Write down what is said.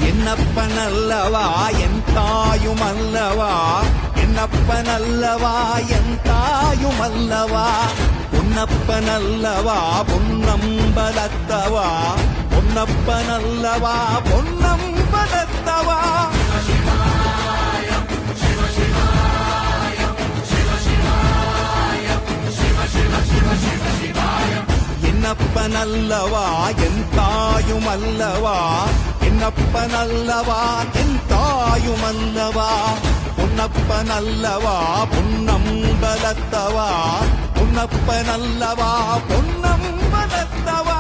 என்னப்பனல்லவா என் தாயுமல்லவா, என்னப்பனல்லவா என் தாயுமல்லவா, பொன்னப்பனல்லவா பொன்னம்பலத்தவா, பொன்னப்பனல்லவா பொன்னம்பலத்தவா. என்னப்பனல்லவா என் தாயுமல்லவா, என்னப்பனல்லவா என் தாயுமல்லவா, பொன்னப்பனல்லவா பொன்னம்பலத்தவா, பொன்னப்பனல்லவா பொன்னம்பலத்தவா.